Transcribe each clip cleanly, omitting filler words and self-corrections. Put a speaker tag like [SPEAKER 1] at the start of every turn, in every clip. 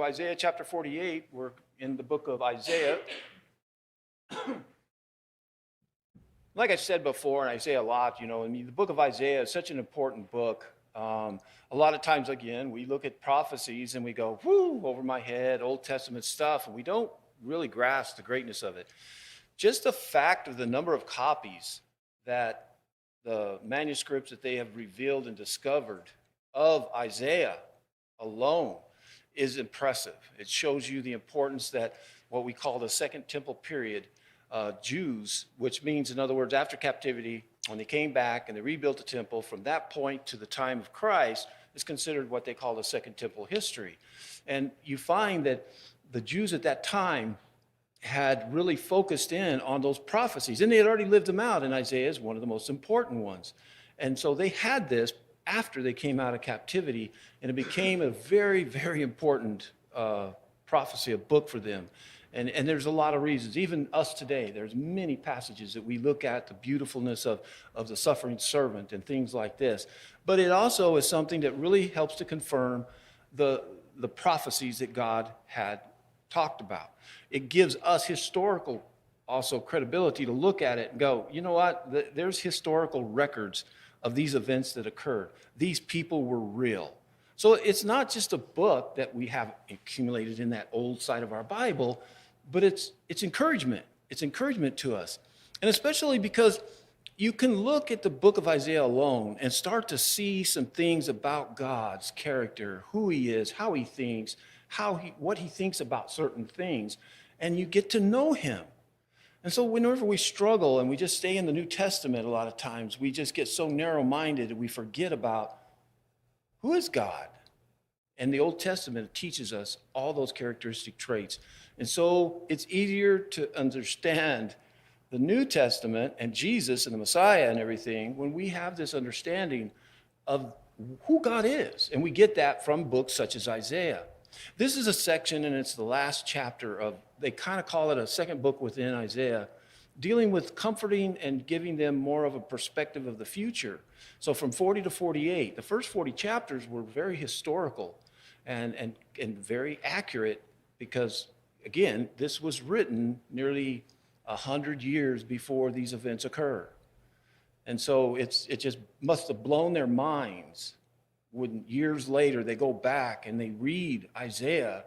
[SPEAKER 1] Isaiah chapter 48, we're in the book of Isaiah. Like I said before, and I say a lot, the book of Isaiah is such an important book. A lot of times, again, we look at prophecies and we go, whoo, over my head, Old Testament stuff, and we don't really grasp the greatness of it. Just the fact of the number of copies that the manuscripts that they have revealed and discovered of Isaiah alone is impressive. It shows you the importance that what we call the Second Temple period Jews, which means, in other words, after captivity, when they came back and they rebuilt the temple, from that point to the time of Christ is considered what they call the Second Temple history. And you find that the Jews at that time had really focused in on those prophecies, and they had already lived them out, and Isaiah is one of the most important ones. And so they had this after they came out of captivity, and it became a very, very important prophecy, a book for them. And there's a lot of reasons. Even us today, there's many passages that we look at the beautifulness of the suffering servant and things like this. But it also is something that really helps to confirm the prophecies that God had talked about. It gives us historical also credibility to look at it and go, you know what, there's historical records of these events that occurred. These people were real. So it's not just a book that we have accumulated in that old side of our Bible, but it's encouragement. It's encouragement to us. And especially because you can look at the book of Isaiah alone and start to see some things about God's character, who he is, how he thinks, what he thinks about certain things, and you get to know him. And so whenever we struggle and we just stay in the New Testament, a lot of times we just get so narrow-minded and we forget about who is God. And the Old Testament teaches us all those characteristic traits. And so it's easier to understand the New Testament and Jesus and the Messiah and everything when we have this understanding of who God is. And we get that from books such as Isaiah. This is a section, and it's the last chapter of, they kind of call it a second book within Isaiah, dealing with comforting and giving them more of a perspective of the future. So from 40 to 48, the first 40 chapters were very historical and very accurate because, again, this was written nearly 100 years before these events occur. And so it just must have blown their minds when years later they go back and they read Isaiah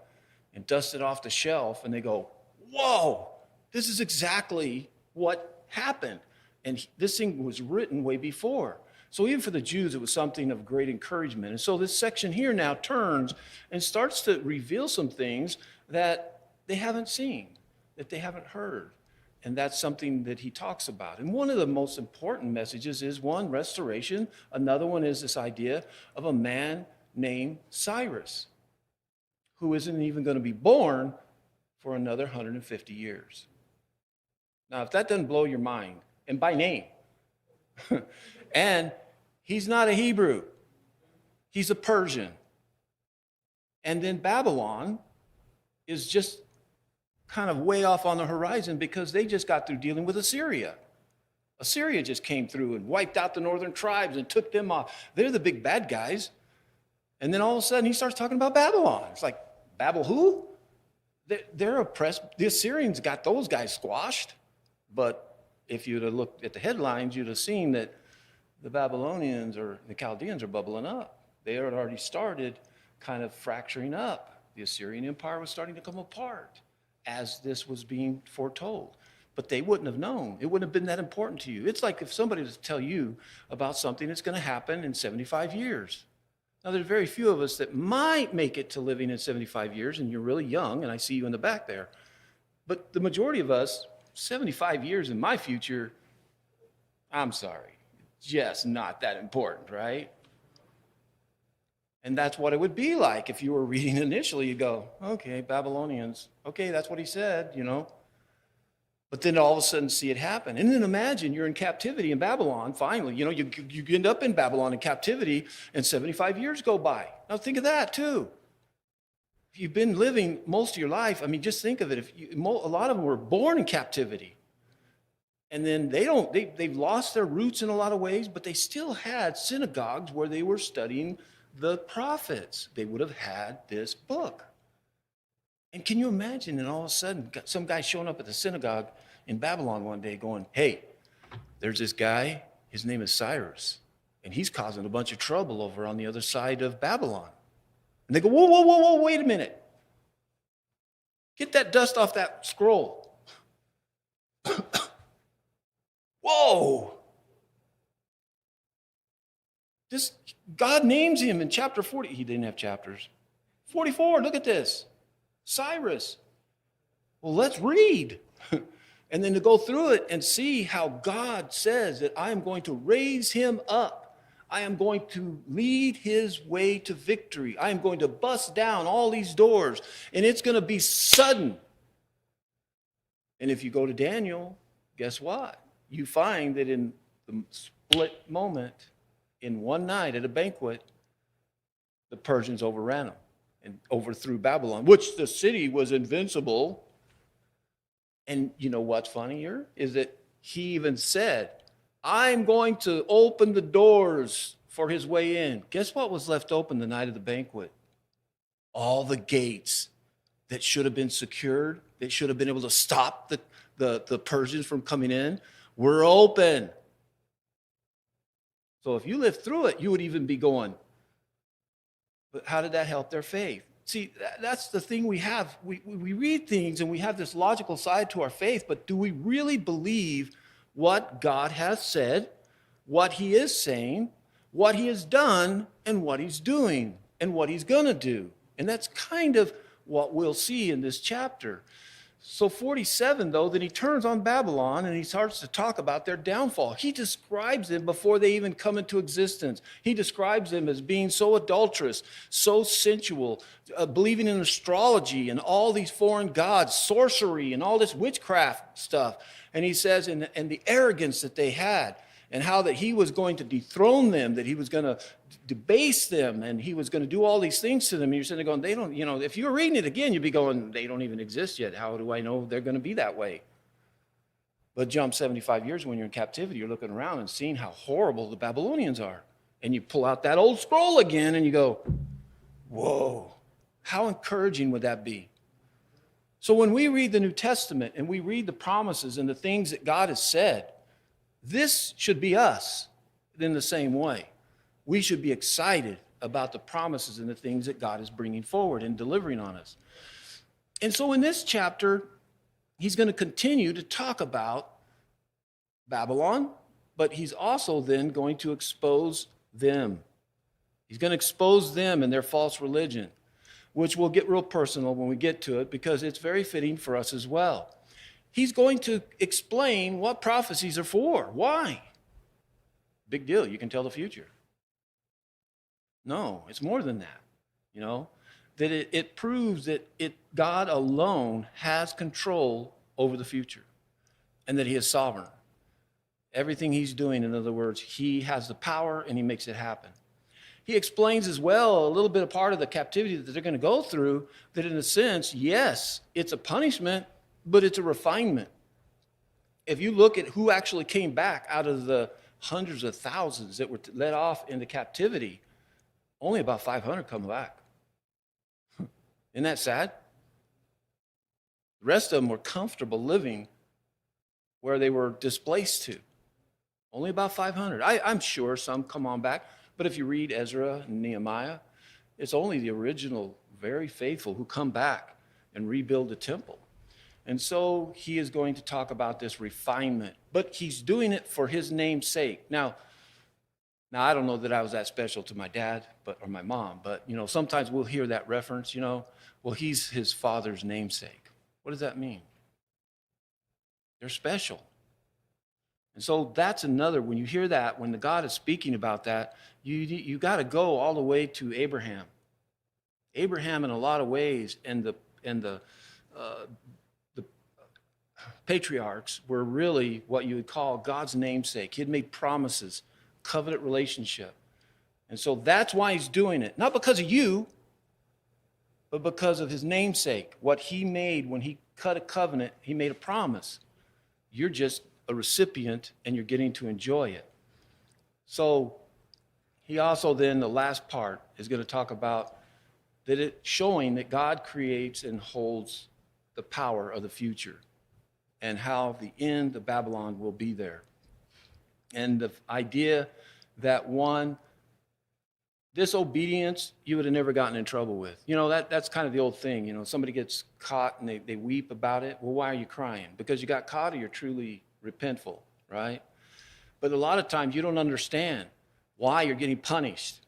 [SPEAKER 1] and dust it off the shelf and they go, whoa, this is exactly what happened. And this thing was written way before. So even for the Jews, it was something of great encouragement. And so this section here now turns and starts to reveal some things that they haven't seen, that they haven't heard. And that's something that he talks about. And one of the most important messages is, one, restoration. Another one is this idea of a man named Cyrus, who isn't even going to be born for another 150 years. Now, if that doesn't blow your mind, and by name, and he's not a Hebrew, he's a Persian. And then Babylon is just kind of way off on the horizon because they just got through dealing with Assyria. Assyria just came through and wiped out the northern tribes and took them off. They're the big bad guys. And then all of a sudden he starts talking about Babylon. It's like, Babel who? They're oppressed. The Assyrians got those guys squashed. But if you'd have looked at the headlines, you'd have seen that the Babylonians or the Chaldeans are bubbling up. They had already started kind of fracturing up. The Assyrian Empire was starting to come apart as this was being foretold. But they wouldn't have known. It wouldn't have been that important to you. It's like if somebody was to tell you about something that's going to happen in 75 years. Now, there's very few of us that might make it to living in 75 years, and you're really young, and I see you in the back there. But the majority of us, 75 years in my future, I'm sorry, just not that important, right? And that's what it would be like if you were reading initially. You go, okay, Babylonians. Okay, that's what he said, But then all of a sudden see it happen. And then imagine you're in captivity in Babylon, finally. You end up in Babylon in captivity, and 75 years go by. Now think of that, too. If you've been living most of your life, just think of it. A lot of them were born in captivity. And then they've lost their roots in a lot of ways, but they still had synagogues where they were studying the prophets. They would have had this book. And can you imagine? And all of a sudden, some guy showing up at the synagogue in Babylon one day going, hey, there's this guy, his name is Cyrus, and he's causing a bunch of trouble over on the other side of Babylon. And they go, whoa, whoa, whoa, whoa, wait a minute. Get that dust off that scroll. Whoa. This God names him in chapter 40. He didn't have chapters. 44, look at this. Cyrus. Well, let's read. And then to go through it and see how God says that I am going to raise him up. I am going to lead his way to victory. I am going to bust down all these doors, and it's going to be sudden. And if you go to Daniel, guess what? You find that in the split moment, in one night at a banquet, the Persians overran them and overthrew Babylon, which the city was invincible. And you know what's funnier is that he even said, I'm going to open the doors for his way in. Guess what was left open the night of the banquet? All the gates that should have been secured, that should have been able to stop the Persians from coming in, were open. So if you lived through it, you would even be going, but how did that help their faith? See, that's the thing we have. We read things and we have this logical side to our faith, but do we really believe what God has said, what he is saying, what he has done, and what he's doing, and what he's going to do? And that's kind of what we'll see in this chapter. So 47, though, then he turns on Babylon and he starts to talk about their downfall. He describes them before they even come into existence. He describes them as being so adulterous, so sensual, believing in astrology and all these foreign gods, sorcery and all this witchcraft stuff. And he says, and the arrogance that they had, and how that he was going to dethrone them, that he was going to debase them, and he was going to do all these things to them. And you're sitting there going, they don't, if you were reading it again, you'd be going, they don't even exist yet. How do I know they're going to be that way? But jump 75 years when you're in captivity, you're looking around and seeing how horrible the Babylonians are. And you pull out that old scroll again and you go, whoa, how encouraging would that be? So when we read the New Testament and we read the promises and the things that God has said, this should be us in the same way. We should be excited about the promises and the things that God is bringing forward and delivering on us. And so in this chapter, he's going to continue to talk about Babylon, but he's also then going to expose them. He's going to expose them and their false religion, which will get real personal when we get to it because it's very fitting for us as well. He's going to explain what prophecies are for. Why? Big deal. You can tell the future. No, it's more than that. That it proves that God alone has control over the future and that he is sovereign. Everything he's doing, in other words, he has the power and he makes it happen. He explains as well a little bit of part of the captivity that they're going to go through, that in a sense, yes, it's a punishment, but it's a refinement. If you look at who actually came back out of the hundreds of thousands that were let off into captivity, only about 500 come back. Isn't that sad? The rest of them were comfortable living where they were displaced to. Only about 500. I'm sure some come on back, but if you read Ezra and Nehemiah, it's only the original, very faithful who come back and rebuild the temple. And so he is going to talk about this refinement, but he's doing it for his name's sake. Now I don't know that I was that special to my dad or my mom, but sometimes we'll hear that reference, well, he's his father's namesake. What does that mean? They're special. And so that's another, when you hear that, when the God is speaking about that, you got to go all the way to Abraham. Abraham in a lot of ways and the patriarchs were really what you would call God's namesake. He had made promises, covenant relationship. And so that's why he's doing it. Not because of you, but because of his namesake. What he made when he cut a covenant, he made a promise. You're just a recipient and you're getting to enjoy it. So he also then, the last part, is going to talk about that it showing that God creates and holds the power of the future and how the end of Babylon will be there. And the idea that one disobedience you would have never gotten in trouble with. That's kind of the old thing. Somebody gets caught and they weep about it. Well, why are you crying? Because you got caught or you're truly repentful, right? But a lot of times you don't understand why you're getting punished.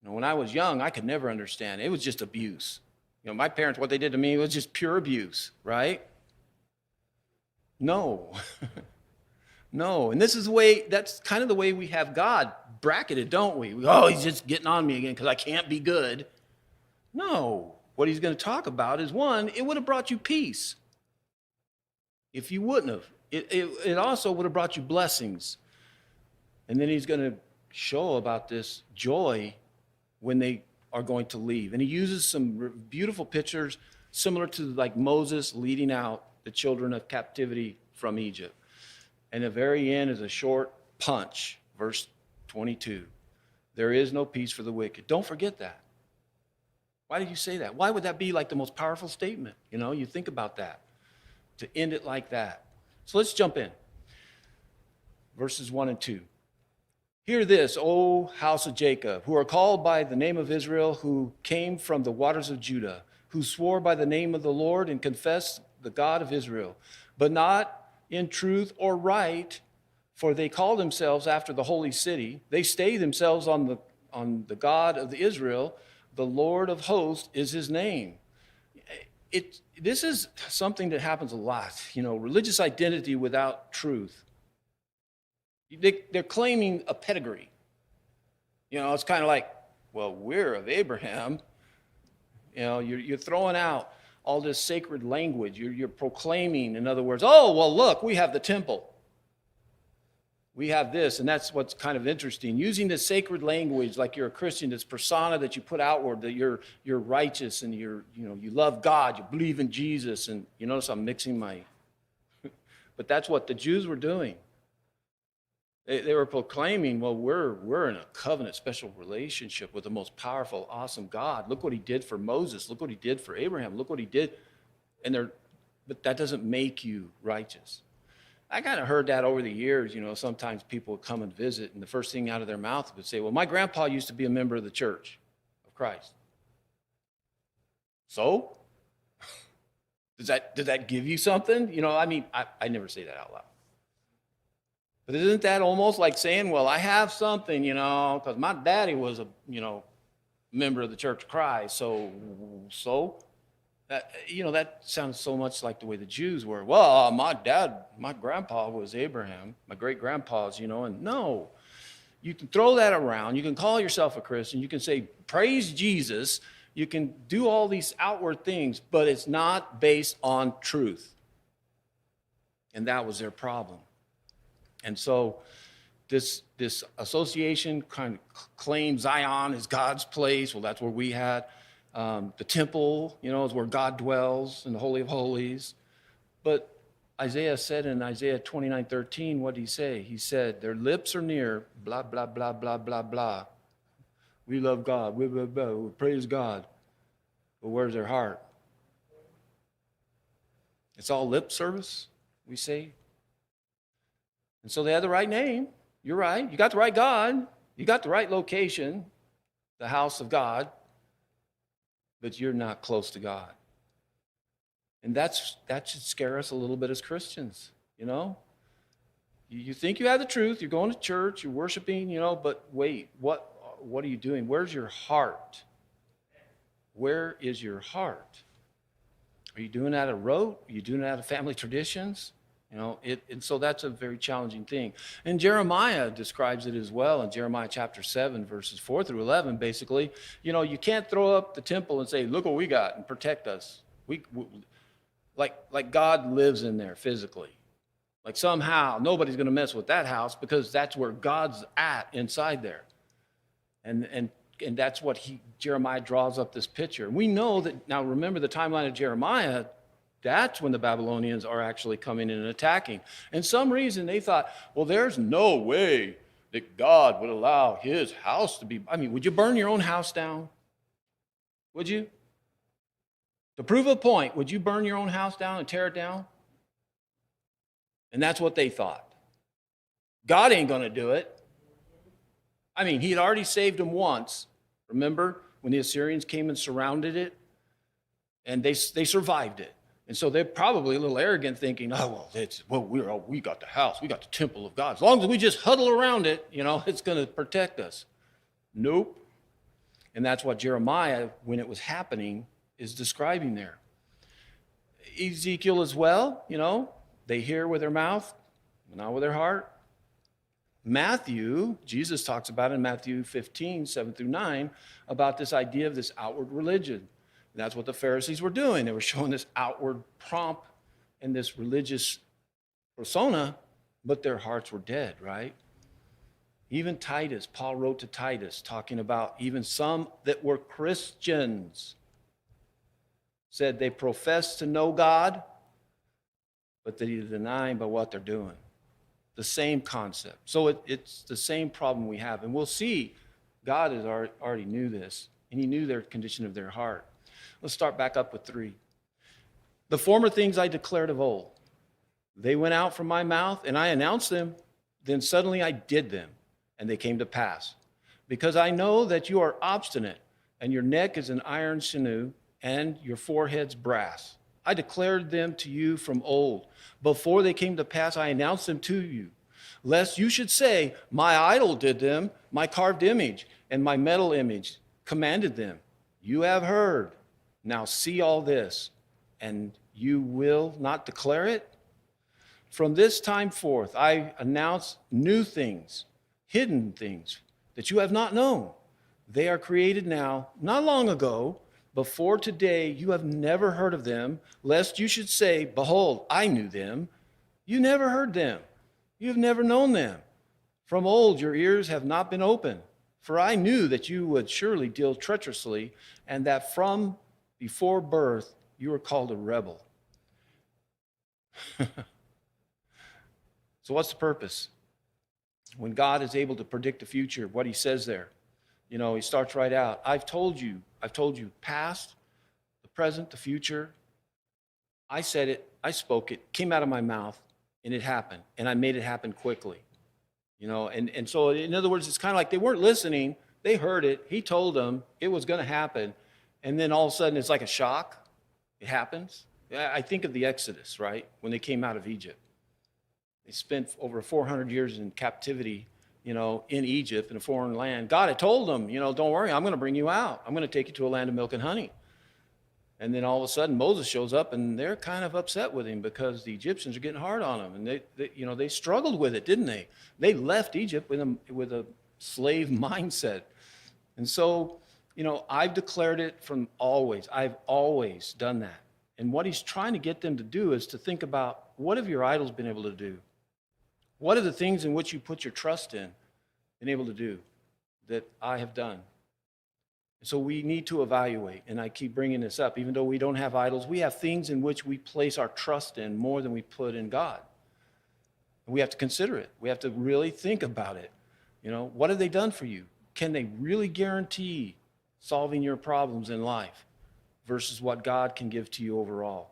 [SPEAKER 1] When I was young, I could never understand. It was just abuse. My parents, what they did to me was just pure abuse, right? No. No. And that's kind of the way we have God bracketed, don't we? He's just getting on me again because I can't be good. No. What he's going to talk about is, one, it would have brought you peace if you wouldn't have. It also would have brought you blessings. And then he's going to show about this joy when they are going to leave. And he uses some beautiful pictures similar to like Moses leading out the children of captivity from Egypt. And the very end is a short punch, verse 22. There is no peace for the wicked. Don't forget that. Why did you say that? Why would that be like the most powerful statement? You think about that, to end it like that. So let's jump in. Verses 1 and 2. Hear this, O house of Jacob, who are called by the name of Israel, who came from the waters of Judah, who swore by the name of the Lord and confessed the God of Israel, but not in truth or right, for they call themselves after the holy city. They stay themselves on the God of Israel. The Lord of hosts is his name. This is something that happens a lot, religious identity without truth. They're claiming a pedigree. It's kind of like, well, we're of Abraham. You're throwing out all this sacred language. You're proclaiming, in other words, look, we have the temple. We have this, and that's what's kind of interesting. Using the sacred language like you're a Christian, this persona that you put outward, that you're righteous and you love God, you believe in Jesus, and you notice I'm mixing my... But that's what the Jews were doing. They were proclaiming, well, we're in a covenant special relationship with the most powerful, awesome God. Look what he did for Moses. Look what he did for Abraham. Look what he did. But that doesn't make you righteous. I kind of heard that over the years. Sometimes people would come and visit, and the first thing out of their mouth would say, well, my grandpa used to be a member of the Church of Christ. So? Does that give you something? I never say that out loud. But isn't that almost like saying, well, I have something, because my daddy was a, member of the Church of Christ, so that sounds so much like the way the Jews were. Well, my grandpa was Abraham, my great-grandpa's, and no. You can throw that around. You can call yourself a Christian. You can say, praise Jesus. You can do all these outward things, but it's not based on truth. And that was their problem. And so this association kind of claims Zion is God's place. Well, that's where we had. The temple, is where God dwells in the Holy of Holies. But Isaiah said in Isaiah 29:13, what did he say? He said, their lips are near, blah, blah, blah, blah, blah, blah. We love God, blah, blah, blah, we praise God. But where's their heart? It's all lip service, we say. And so they had the right name. You're right. You got the right God. You got the right location, the house of God. But you're not close to God. And that should scare us a little bit as Christians, You think you have the truth. You're going to church. You're worshiping, but wait, what are you doing? Where's your heart? Where is your heart? Are you doing that out of rote? Are you doing it out of family traditions? And so that's a very challenging thing. And Jeremiah describes it as well in Jeremiah chapter 7, verses 4 through 11, basically. You can't throw up the temple and say, look what we got, and protect us. We like God lives in there physically. Like somehow nobody's going to mess with that house because that's where God's at inside there. And that's what Jeremiah draws up this picture. We know that, now remember the timeline of Jeremiah, that's when the Babylonians are actually coming in and attacking. And some reason they thought, well, there's no way that God would allow his house to be, would you burn your own house down? Would you? To prove a point, would you burn your own house down and tear it down? And that's what they thought. God ain't going to do it. I mean, he had already saved them once. Remember when the Assyrians came and surrounded it? And they survived it. And so they're probably a little arrogant, thinking, oh, we got the house, we got the temple of God. As long as we just huddle around it, it's going to protect us. Nope. And that's what Jeremiah, when it was happening, is describing there. Ezekiel as well, they hear with their mouth, not with their heart. Matthew, Jesus talks about in Matthew 15, 7 through 9, about this idea of this outward religion. And that's what the Pharisees were doing. They were showing this outward pomp and this religious persona, but their hearts were dead, right? Even Titus, Paul wrote to Titus, talking about even some that were Christians, said they profess to know God, but they deny him by what they're doing. The same concept. So it's the same problem we have. And we'll see God has already knew this, and he knew their condition of their heart. Let's start back up with 3. The former things I declared of old. They went out from my mouth, and I announced them. Then suddenly I did them, and they came to pass. Because I know that you are obstinate, and your neck is an iron sinew, and your forehead's brass. I declared them to you from old. Before they came to pass, I announced them to you, lest you should say, my idol did them, my carved image, and my metal image commanded them. You have heard. Now see all this, and you will not declare it? From this time forth, I announce new things, hidden things that you have not known. They are created now, not long ago. Before today, you have never heard of them, lest you should say, behold, I knew them. You never heard them. You have never known them. From old, your ears have not been open. For I knew that you would surely deal treacherously, and that from before birth, you were called a rebel. So what's the purpose? When God is able to predict the future, what he says there, he starts right out. I've told you past, the present, the future. I said it, I spoke it, came out of my mouth, and it happened. And I made it happen quickly. And so in other words, it's kind of like they weren't listening. They heard it. He told them it was going to happen. And then all of a sudden it's like a shock. It happens. I think of the Exodus, right? When they came out of Egypt. They spent over 400 years in captivity, in Egypt, in a foreign land. God had told them, don't worry, I'm going to bring you out. I'm going to take you to a land of milk and honey. And then all of a sudden Moses shows up, and they're kind of upset with him because the Egyptians are getting hard on them. And they struggled with it, didn't they? They left Egypt with a slave mindset. And so, I've declared it from always. I've always done that. And what he's trying to get them to do is to think about, what have your idols been able to do? What are the things in which you put your trust in been able to do that I have done? So we need to evaluate, and I keep bringing this up. Even though we don't have idols, we have things in which we place our trust in more than we put in God. And we have to consider it. We have to really think about it. What have they done for you? Can they really guarantee solving your problems in life versus what God can give to you overall?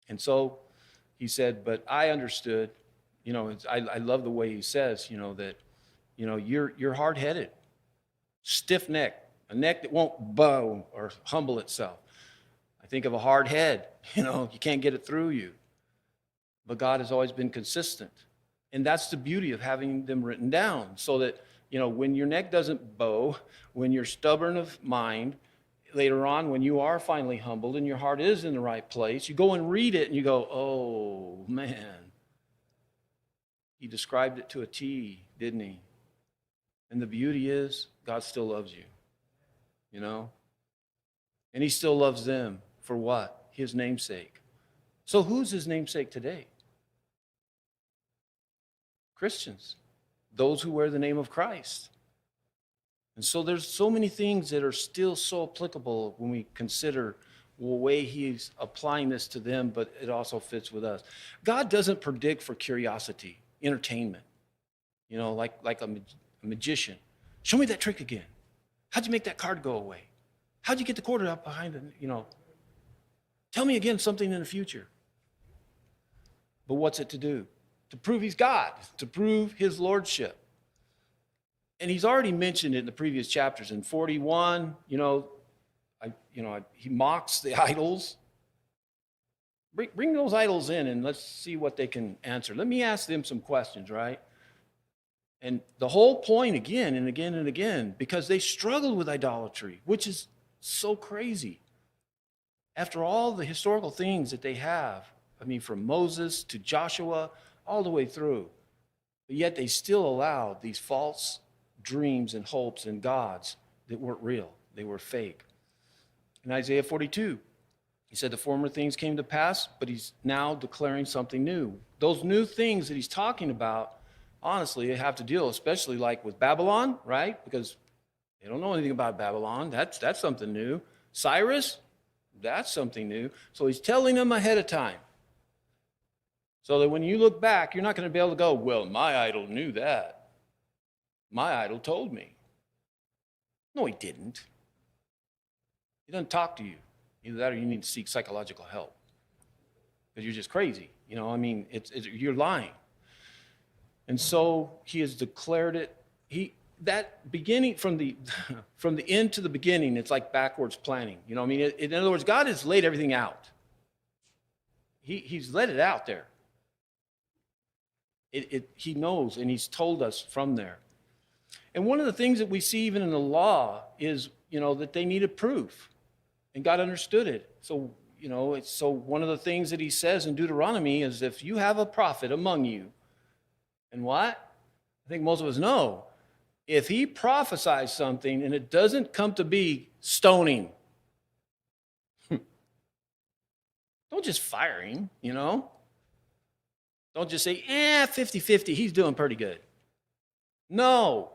[SPEAKER 1] And so he said, but I understood, I love the way he says, that, you're hard-headed, stiff-necked, a neck that won't bow or humble itself. I think of a hard head, you can't get it through you. But God has always been consistent. And that's the beauty of having them written down, so that, when your neck doesn't bow, when you're stubborn of mind, later on, when you are finally humbled and your heart is in the right place, you go and read it and you go, oh, man. He described it to a T, didn't he? And the beauty is, God still loves you. And he still loves them for what? His namesake. So who's his namesake today? Christians. Those who wear the name of Christ. And so there's so many things that are still so applicable when we consider the way he's applying this to them, but it also fits with us. God doesn't predict for curiosity, entertainment, like a magician. Show me that trick again. How'd you make that card go away? How'd you get the quarter out behind the, tell me again something in the future. But what's it to do? To prove he's God, to prove his lordship. And he's already mentioned it in the previous chapters. In 41, he mocks the idols. Bring those idols in and let's see what they can answer. Let me ask them some questions, right? And the whole point again and again and again, because they struggled with idolatry, which is so crazy. After all the historical things that they have, from Moses to Joshua, all the way through, but yet they still allowed these false dreams and hopes and gods that weren't real. They were fake. In Isaiah 42, he said the former things came to pass, but he's now declaring something new. Those new things that he's talking about, honestly, they have to deal, especially like with Babylon, right? Because they don't know anything about Babylon. That's something new. Cyrus, that's something new. So he's telling them ahead of time. So that when you look back, you're not going to be able to go, well, my idol knew that. My idol told me. No, he didn't. He doesn't talk to you. Either that or you need to seek psychological help. Because you're just crazy. You're lying. And so he has declared it. That beginning from the end to the beginning, it's like backwards planning. In other words, God has laid everything out. He's let it out there. He knows, and he's told us from there. And one of the things that we see even in the law is, that they needed proof. And God understood it. So, so one of the things that he says in Deuteronomy is if you have a prophet among you, and what? I think most of us know. If he prophesies something and it doesn't come to be, stoning. Don't just fire him, Don't just say, 50-50, he's doing pretty good. No.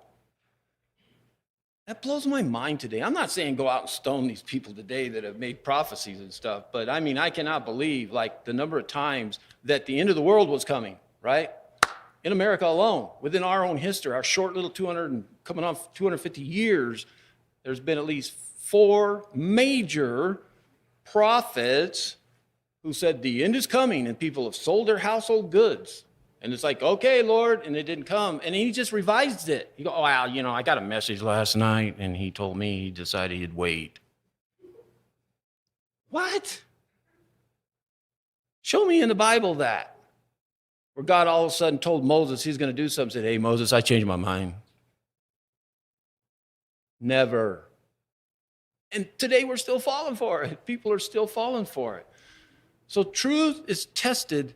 [SPEAKER 1] That blows my mind today. I'm not saying go out and stone these people today that have made prophecies and stuff, but I cannot believe the number of times that the end of the world was coming, right? In America alone, within our own history, our short little 250 years, there's been at least 4 major prophets who said the end is coming and people have sold their household goods. And it's like, okay, Lord, and it didn't come. And he just revised it. You go, oh, wow, I got a message last night and he told me he decided he'd wait. What? Show me in the Bible that. Where God all of a sudden told Moses he's going to do something, said, hey, Moses, I changed my mind. Never. And today we're still falling for it. People are still falling for it. So truth is tested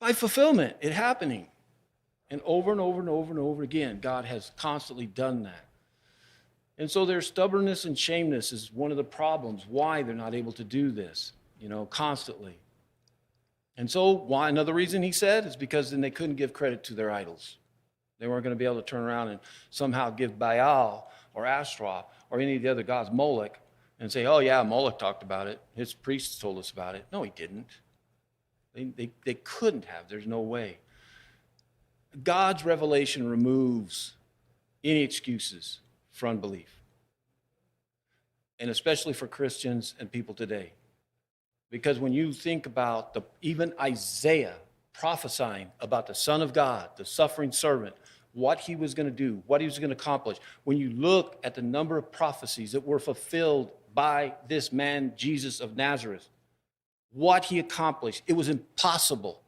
[SPEAKER 1] by fulfillment, it happening. And over and over and over and over again, God has constantly done that. And so their stubbornness and shameness is one of the problems, why they're not able to do this, constantly. And so why another reason he said is because then they couldn't give credit to their idols. They weren't going to be able to turn around and somehow give Baal or Ashtaroth or any of the other gods, Moloch, and say, oh yeah, Moloch talked about it. His priests told us about it. No, he didn't. They couldn't have. There's no way. God's revelation removes any excuses for unbelief. And especially for Christians and people today. Because when you think about even Isaiah prophesying about the Son of God, the suffering servant, what he was going to do, what he was going to accomplish, when you look at the number of prophecies that were fulfilled by this man, Jesus of Nazareth, what he accomplished, it was impossible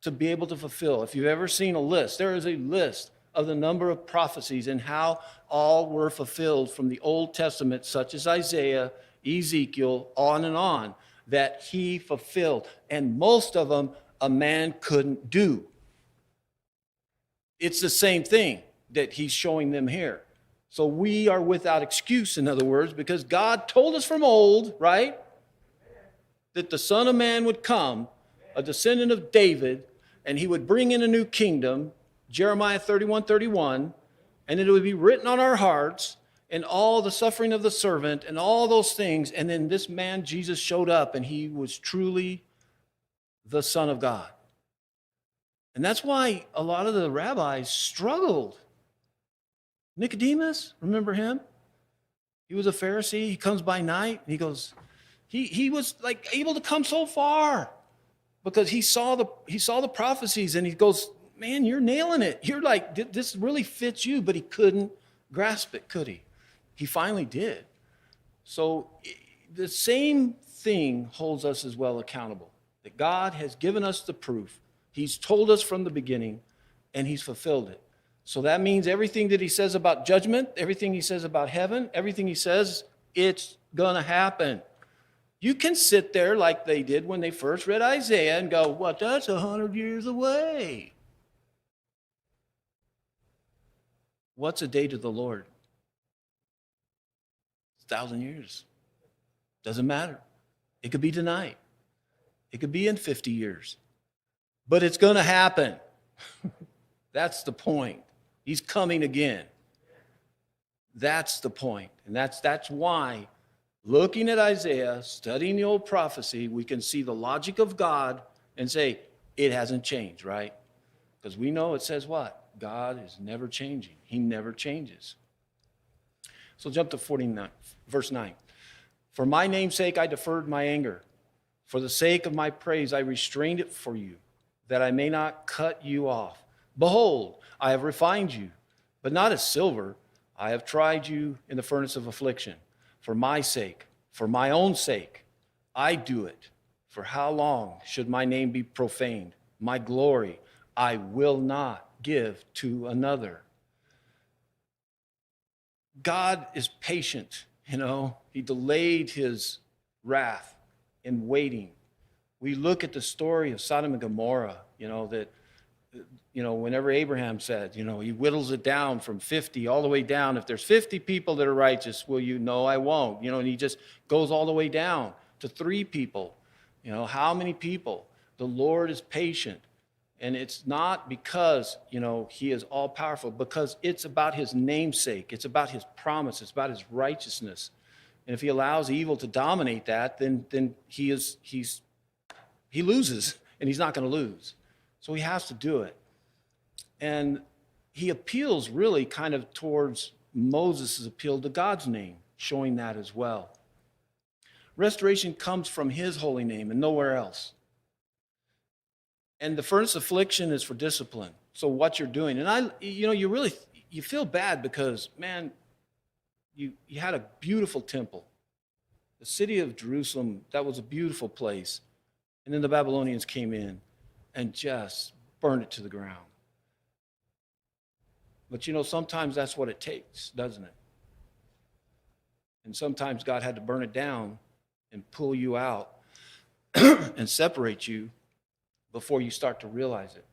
[SPEAKER 1] to be able to fulfill. If you've ever seen a list, there is a list of the number of prophecies and how all were fulfilled from the Old Testament, such as Isaiah, Ezekiel, on and on, that he fulfilled. And most of them a man couldn't do. It's the same thing that he's showing them here. So we are without excuse, in other words, because God told us from old, right, that the Son of Man would come, a descendant of David, and he would bring in a new kingdom, Jeremiah 31:31, and it would be written on our hearts, and all the suffering of the servant, and all those things. And then this man, Jesus, showed up, and he was truly the Son of God. And that's why a lot of the rabbis struggled. Nicodemus, remember him? He was a Pharisee. He comes by night. And he goes, he was like able to come so far because he saw the prophecies, and he goes, man, you're nailing it. You're like, this really fits you. But he couldn't grasp it, could he? He finally did. So the same thing holds us as well accountable, that God has given us the proof. He's told us from the beginning, and he's fulfilled it. So that means everything that he says about judgment, everything he says about heaven, everything he says, it's going to happen. You can sit there like they did when they first read Isaiah and go, well, that's 100 years away. What's a day to the Lord? 1,000 years. Doesn't matter. It could be tonight. It could be in 50 years. But it's going to happen. That's the point. He's coming again. That's the point. And that's why, looking at Isaiah, studying the old prophecy, we can see the logic of God and say, it hasn't changed, right? Because we know it says what? God is never changing. He never changes. So jump to 49, verse 9. For my name's sake, I deferred my anger. For the sake of my praise, I restrained it for you, that I may not cut you off. Behold, I have refined you, but not as silver. I have tried you in the furnace of affliction. For my sake, for my own sake, I do it. For how long should my name be profaned? My glory I will not give to another. God is patient, He delayed his wrath in waiting. We look at the story of Sodom and Gomorrah, whenever Abraham said, he whittles it down from 50 all the way down. If there's 50 people that are righteous, will you? No, I won't. And he just goes all the way down to 3 people. How many people? The Lord is patient. And it's not because, he is all powerful, because it's about his namesake. It's about his promise. It's about his righteousness. And if he allows evil to dominate that, then he loses, and he's not going to lose. So he has to do it. And he appeals really kind of towards Moses' appeal to God's name, showing that as well. Restoration comes from his holy name and nowhere else. And the furnace affliction is for discipline. So what you're doing, and you feel bad because, man, you had a beautiful temple. The city of Jerusalem, that was a beautiful place. And then the Babylonians came in and just burned it to the ground. But sometimes that's what it takes, doesn't it? And sometimes God had to burn it down and pull you out and separate you before you start to realize it.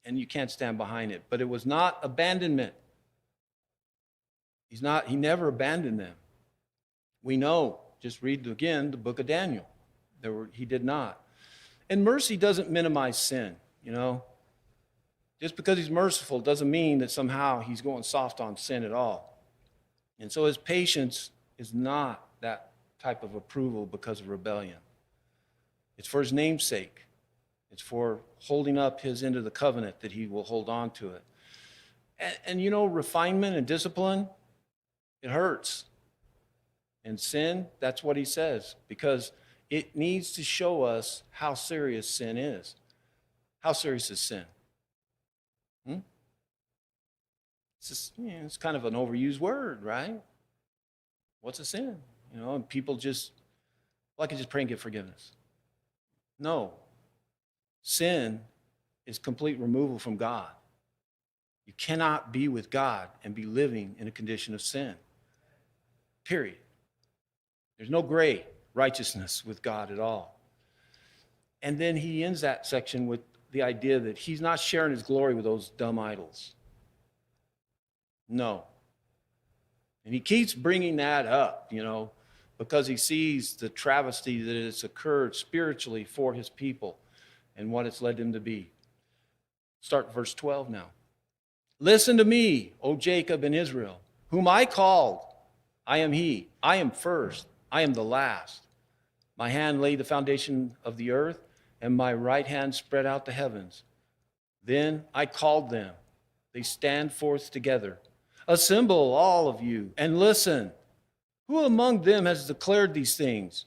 [SPEAKER 1] And you can't stand behind it. But it was not abandonment. He never abandoned them. We know, just read again the book of Daniel. He did not. And mercy doesn't minimize sin, Just because he's merciful doesn't mean that somehow he's going soft on sin at all. And so his patience is not that type of approval because of rebellion. It's for his name's sake. It's for holding up his end of the covenant that he will hold on to it. And refinement and discipline, it hurts. And sin, that's what he says, because it needs to show us how serious sin is. How serious is sin? It's kind of an overused word, right? What's a sin? And people just, I can just pray and get forgiveness. No. Sin is complete removal from God. You cannot be with God and be living in a condition of sin. Period. There's no gray righteousness with God at all. And then he ends that section with the idea that he's not sharing his glory with those dumb idols. No. And he keeps bringing that up, because he sees the travesty that has occurred spiritually for his people and what it's led them to be. Start verse 12 now. Listen to me, O Jacob and Israel, whom I called. I am he. I am first. I am the last. My hand laid the foundation of the earth, and my right hand spread out the heavens. Then I called them. They stand forth together. Assemble, all of you, and listen. Who among them has declared these things?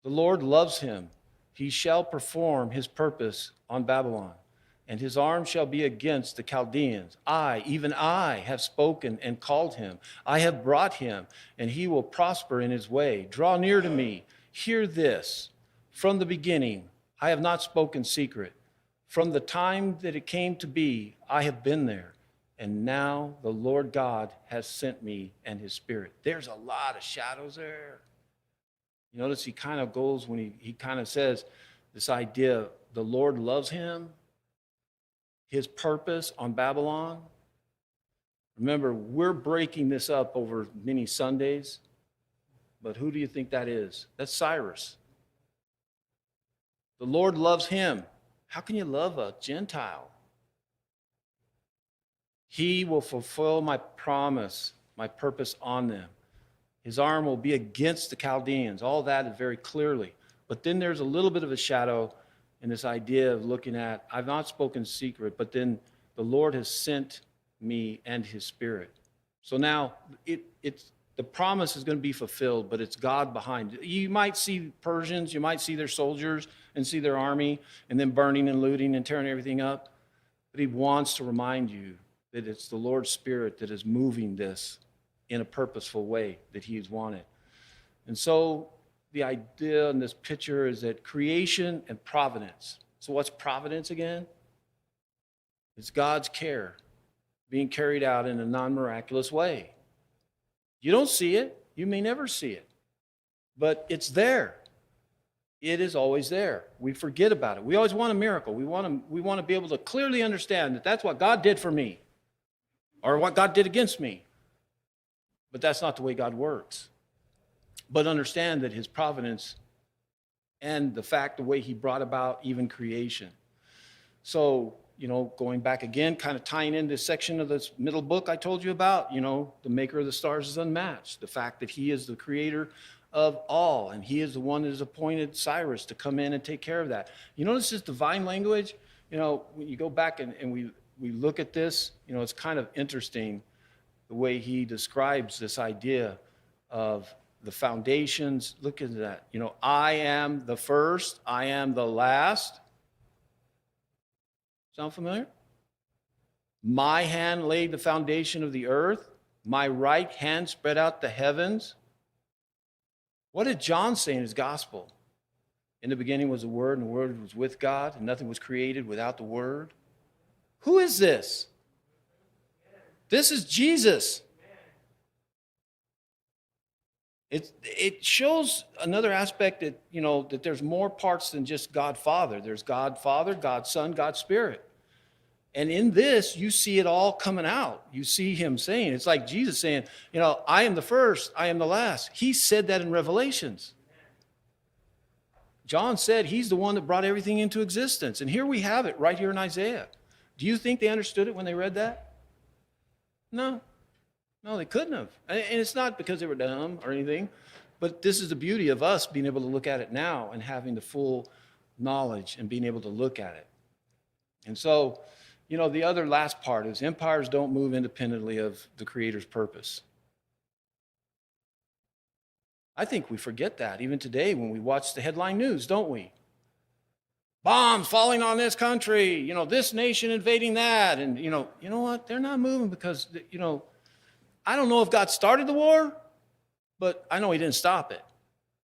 [SPEAKER 1] The Lord loves him. He shall perform his purpose on Babylon, and his arm shall be against the Chaldeans. I, even I, have spoken and called him. I have brought him, and he will prosper in his way. Draw near to me. Hear this. From the beginning, I have not spoken secret. From the time that it came to be, I have been there. And now the Lord God has sent me and his Spirit. There's a lot of shadows there. You notice he kind of goes when he kind of says this idea, the Lord loves him, his purpose on Babylon. Remember, we're breaking this up over many Sundays, but who do you think that is? That's Cyrus. The Lord loves him. How can you love a Gentile? He will fulfill my promise, my purpose on them. His arm will be against the Chaldeans. All that is very clearly. But then there's a little bit of a shadow in this idea of looking at, I've not spoken secret, but then the Lord has sent me and his Spirit. So now it's the promise is going to be fulfilled, but it's God behind it. You might see Persians, you might see their soldiers and see their army and then burning and looting and tearing everything up. But he wants to remind you that it's the Lord's Spirit that is moving this in a purposeful way that he's wanted. And so the idea in this picture is that creation and providence. So what's providence again? It's God's care being carried out in a non-miraculous way. You don't see it. You may never see it. But it's there. It is always there. We forget about it. We always want a miracle. We want to be able to clearly understand that that's what God did for me or what God did against me. But that's not the way God works. But understand that his providence and the way he brought about even creation. So, going back again, kind of tying in this section of this middle book I told you about, the maker of the stars is unmatched. The fact that he is the creator of all, and he is the one that has appointed Cyrus to come in and take care of that. You notice this divine language? When you go back and we look at this, it's kind of interesting the way he describes this idea of the foundations. Look at that. I am the first, I am the last. Sound familiar? My hand laid the foundation of the earth. My right hand spread out the heavens. What did John say in his gospel? In the beginning was the Word, and the Word was with God, and nothing was created without the Word. Who is this? This is Jesus. It shows another aspect that, that there's more parts than just God Father. There's God Father, God Son, God Spirit. And in this, you see it all coming out. You see him saying, it's like Jesus saying, I am the first, I am the last. He said that in Revelations. John said he's the one that brought everything into existence. And here we have it right here in Isaiah. Do you think they understood it when they read that? No. No, they couldn't have. And it's not because they were dumb or anything, but this is the beauty of us being able to look at it now and having the full knowledge and being able to look at it. And so, the other last part is empires don't move independently of the Creator's purpose. I think we forget that even today when we watch the headline news, don't we? Bombs falling on this country, this nation invading that. And, you know what? They're not moving because, I don't know if God started the war, but I know he didn't stop it.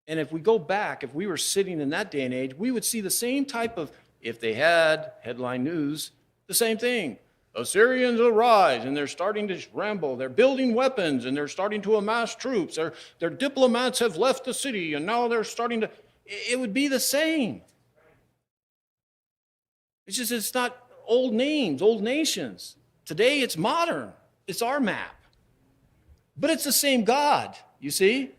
[SPEAKER 1] And if we go back, if we were sitting in that day and age, we would see the same type of, if they had headline news, the same thing. Assyrians arise, and they're starting to ramble. They're building weapons, and they're starting to amass troops. Their diplomats have left the city, and now they're starting to... It would be the same. It's just, it's not old names, old nations. Today, it's modern. It's our map. But it's the same God, you see?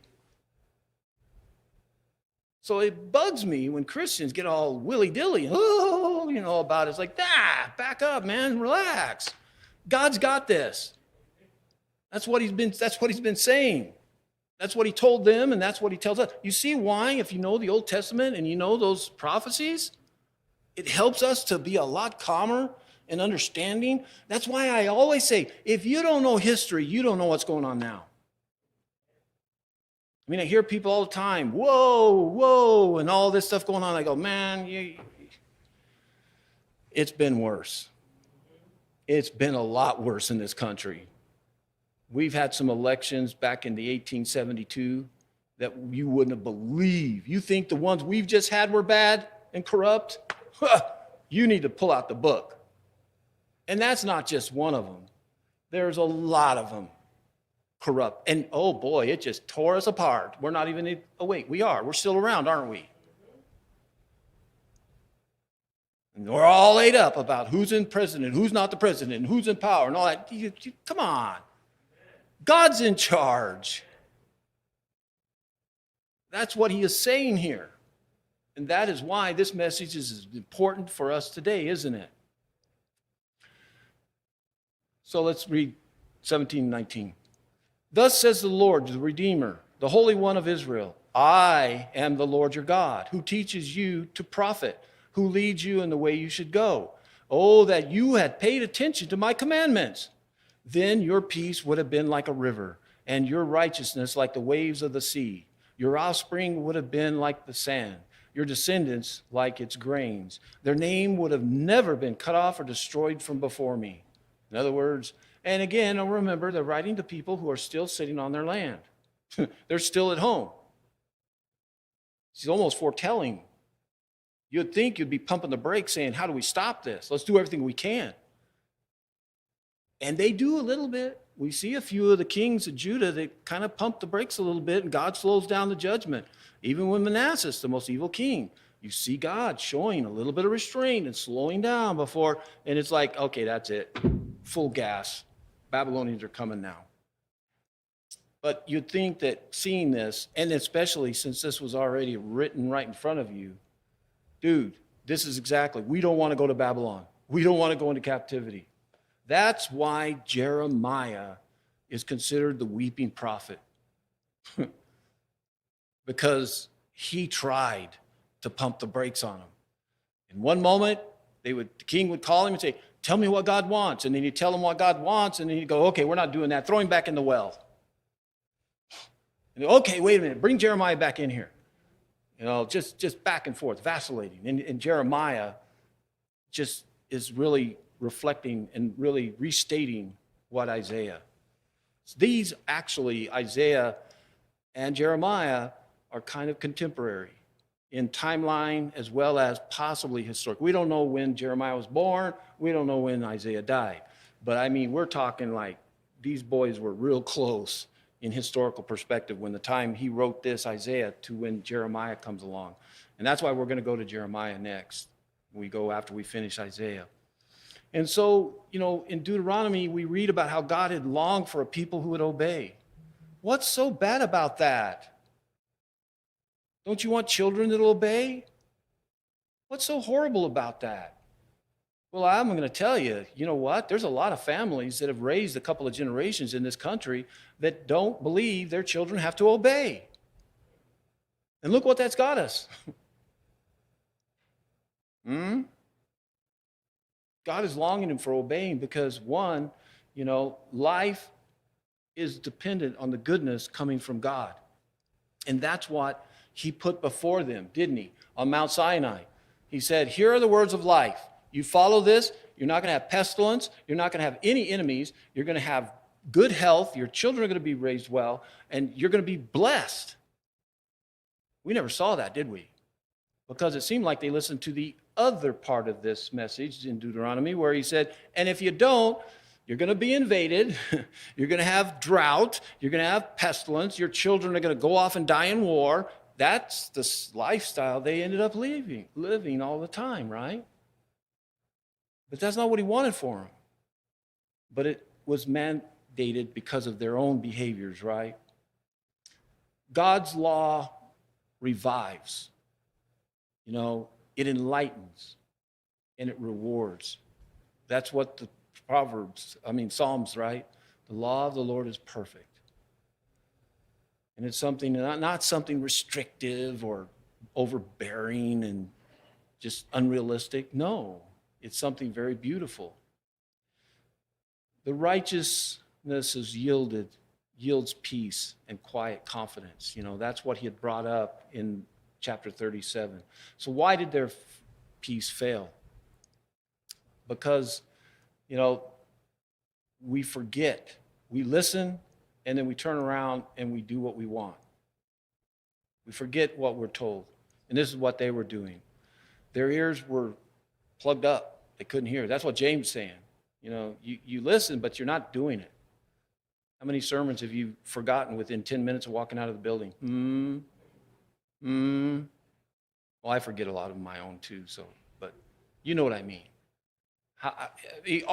[SPEAKER 1] So it bugs me when Christians get all willy-dilly, about it. It's like, back up, man, relax. God's got this. That's what he's been saying. That's what he told them, and that's what he tells us. You see why, if you know the Old Testament and you know those prophecies, it helps us to be a lot calmer and understanding. That's why I always say, if you don't know history, you don't know what's going on now. I mean, I hear people all the time, whoa, whoa, and all this stuff going on. I go, man, it's been worse. It's been a lot worse in this country. We've had some elections back in the 1872 that you wouldn't have believed. You think the ones we've just had were bad and corrupt? You need to pull out the book. And that's not just one of them. There's a lot of them corrupt. And oh boy, it just tore us apart. We're not even awake. We are. We're still around, aren't we? And we're all ate up about who's in president, who's not the president, and who's in power, and all that. Come on. God's in charge. That's what he is saying here. And that is why this message is as important for us today, isn't it? So let's read 17 and 19. Thus says the Lord, the Redeemer, the Holy One of Israel, I am the Lord your God, who teaches you to profit, who leads you in the way you should go. Oh, that you had paid attention to my commandments. Then your peace would have been like a river, and your righteousness like the waves of the sea. Your offspring would have been like the sand, your descendants like its grains. Their name would have never been cut off or destroyed from before me. In other words, and again, remember, they're writing to people who are still sitting on their land. They're still at home. He's almost foretelling. You'd think you'd be pumping the brakes saying, how do we stop this? Let's do everything we can. And they do a little bit. We see a few of the kings of Judah that kind of pump the brakes a little bit, and God slows down the judgment. Even when Manasseh, the most evil king, you see God showing a little bit of restraint and slowing down before, and it's like, okay, that's it. Full gas. Babylonians are coming now. But you'd think that seeing this, and especially since this was already written right in front of you, dude, this is exactly, we don't want to go to Babylon. We don't want to go into captivity. That's why Jeremiah is considered the weeping prophet. Because he tried to pump the brakes on him. In one moment, the king would call him and say, tell me what God wants. And then he'd tell him what God wants, and then he'd go, okay, we're not doing that. Throw him back in the well. And, okay, wait a minute. Bring Jeremiah back in here. You know, just back and forth, vacillating. And Jeremiah just is really reflecting and really restating what Isaiah. These actually, Isaiah and Jeremiah, are kind of contemporary in timeline as well as possibly historic. We don't know when Jeremiah was born. We don't know when Isaiah died. But I mean, we're talking like these boys were real close in historical perspective when the time he wrote this, Isaiah, to when Jeremiah comes along. And that's why we're going to go to Jeremiah next. We go after we finish Isaiah. And so, you know, in Deuteronomy, we read about how God had longed for a people who would obey. What's so bad about that? Don't you want children that will obey? What's so horrible about that? Well, I'm going to tell you, you know what? There's a lot of families that have raised a couple of generations in this country that don't believe their children have to obey. And look what that's got us. God is longing for obeying because, one, you know, life is dependent on the goodness coming from God. And that's what he put before them, didn't he? On Mount Sinai. He said, here are the words of life. You follow this, you're not going to have pestilence. You're not going to have any enemies. You're going to have good health. Your children are going to be raised well, and you're going to be blessed. We never saw that, did we? Because it seemed like they listened to the other part of this message in Deuteronomy where he said, and if you don't, you're going to be invaded. You're going to have drought. You're going to have pestilence. Your children are going to go off and die in war. That's the lifestyle they ended up living all the time, right? But that's not what he wanted for them. But it was mandated because of their own behaviors, right? God's law revives. You know, it enlightens and it rewards. That's what the Psalms, right? The law of the Lord is perfect. And it's something, not something restrictive or overbearing and just unrealistic. No, it's something very beautiful. The righteousness is yielded yields peace and quiet confidence. That's what he had brought up in chapter 37. So why did their peace fail? Because, we forget. We listen, and then we turn around and we do what we want. We forget what we're told. And this is what they were doing. Their ears were plugged up. They couldn't hear. That's what James is saying. You listen, but you're not doing it. How many sermons have you forgotten within 10 minutes of walking out of the building? Well, I forget a lot of my own too, but you know what I mean. The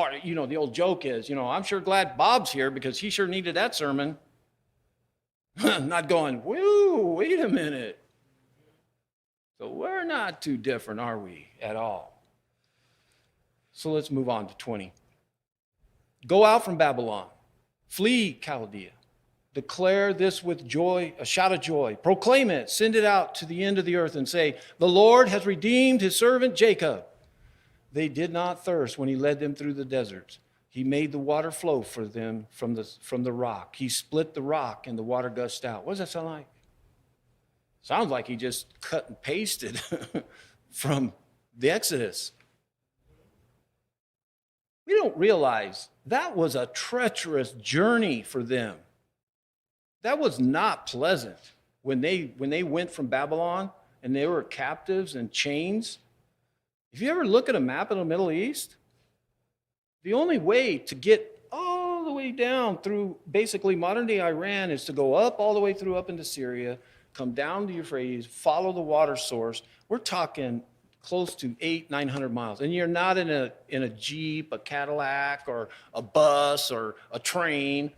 [SPEAKER 1] old joke is, I'm sure glad Bob's here because he sure needed that sermon. Not going, whoa, wait a minute. So we're not too different, are we, at all? So let's move on to 20. Go out from Babylon. Flee Chaldea. Declare this with joy, a shout of joy. Proclaim it. Send it out to the end of the earth and say, the Lord has redeemed his servant Jacob. They did not thirst when he led them through the deserts. He made the water flow for them from the rock. He split the rock and the water gushed out. What does that sound like? Sounds like he just cut and pasted from the Exodus. We don't realize that was a treacherous journey for them. That was not pleasant when they went from Babylon and they were captives and chains. If you ever look at a map of the Middle East, the only way to get all the way down through basically modern-day Iran is to go up all the way through up into Syria, come down to Euphrates, follow the water source. We're talking close to 800-900 miles. And you're not in a Jeep, a Cadillac, or a bus, or a train.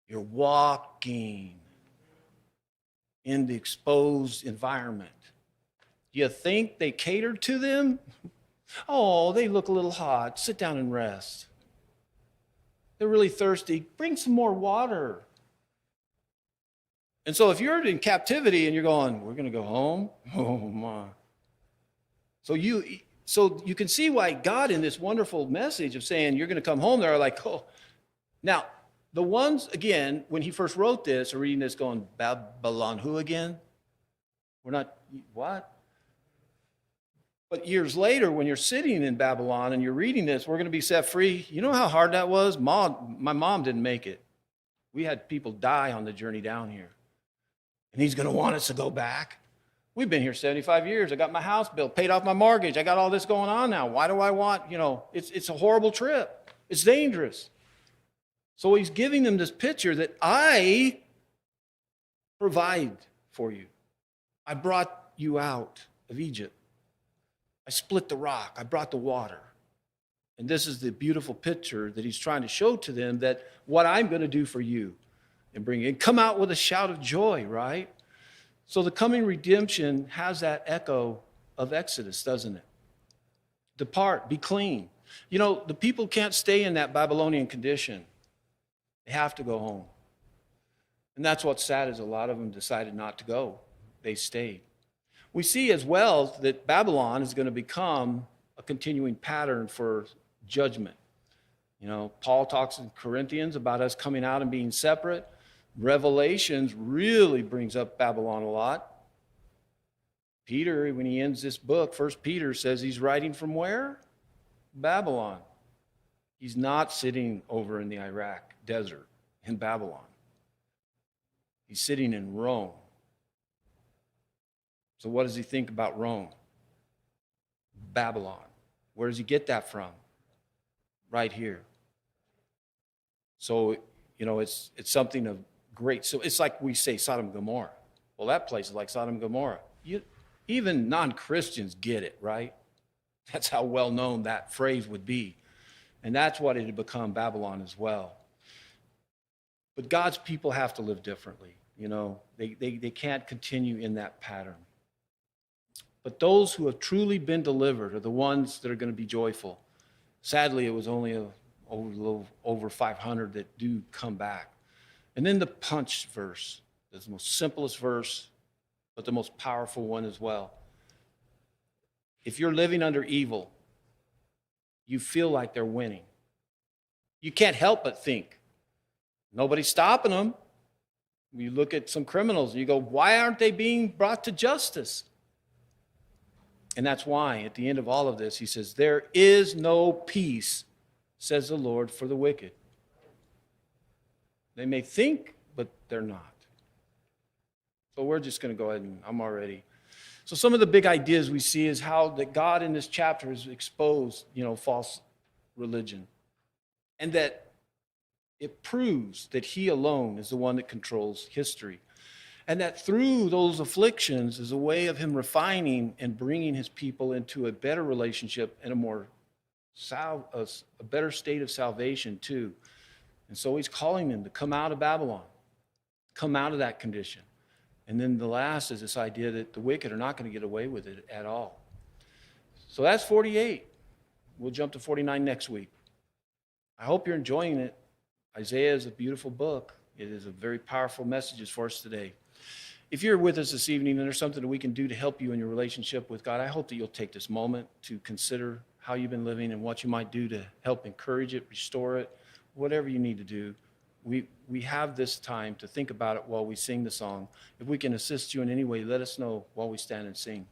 [SPEAKER 1] You're walking in the exposed environment. You think they catered to them? Oh, they look a little hot. Sit down and rest. They're really thirsty. Bring some more water. And so if you're in captivity and you're going, we're going to go home? Oh, my. So you can see why God in this wonderful message of saying you're going to come home, they're like, oh. Now, the ones, again, when he first wrote this, are reading this going, Babylon who again? We're not, what? But years later, when you're sitting in Babylon and you're reading this, we're going to be set free. You know how hard that was? My mom didn't make it. We had people die on the journey down here. And he's going to want us to go back. We've been here 75 years. I got my house built, paid off my mortgage. I got all this going on now. Why do I want, it's a horrible trip. It's dangerous. So he's giving them this picture that I provide for you. I brought you out of Egypt. I split the rock. I brought the water. And this is the beautiful picture that he's trying to show to them that what I'm going to do for you and bring it. Come out with a shout of joy, right? So the coming redemption has that echo of Exodus, doesn't it? Depart, be clean. The people can't stay in that Babylonian condition. They have to go home. And that's what's sad is a lot of them decided not to go. They stayed. We see as well that Babylon is going to become a continuing pattern for judgment. Paul talks in Corinthians about us coming out and being separate. Revelations really brings up Babylon a lot. Peter, when he ends this book, 1 Peter says he's writing from where? Babylon. He's not sitting over in the Iraq desert in Babylon. He's sitting in Rome. So what does he think about Rome? Babylon. Where does he get that from? Right here. So, it's something of great. So it's like we say Sodom and Gomorrah. Well, that place is like Sodom and Gomorrah. Even non-Christians get it, right? That's how well known that phrase would be. And that's what it had become, Babylon as well. But God's people have to live differently. They can't continue in that pattern. But those who have truly been delivered are the ones that are going to be joyful. Sadly, it was only over 500 that do come back. And then the punch verse, that's the most simplest verse, but the most powerful one as well. If you're living under evil, you feel like they're winning. You can't help but think, nobody's stopping them. You look at some criminals and you go, why aren't they being brought to justice? And that's why at the end of all of this, he says, there is no peace, says the Lord, for the wicked. They may think, but they're not. So we're just going to go ahead and I'm already. So some of the big ideas we see is how that God in this chapter has exposed, false religion. And that it proves that he alone is the one that controls history. And that through those afflictions is a way of him refining and bringing his people into a better relationship and a better state of salvation too. And so he's calling them to come out of Babylon, come out of that condition. And then the last is this idea that the wicked are not going to get away with it at all. So that's 48. We'll jump to 49 next week. I hope you're enjoying it. Isaiah is a beautiful book. It is a very powerful message for us today. If you're with us this evening and there's something that we can do to help you in your relationship with God, I hope that you'll take this moment to consider how you've been living and what you might do to help encourage it, restore it, whatever you need to do. We have this time to think about it while we sing the song. If we can assist you in any way, let us know while we stand and sing.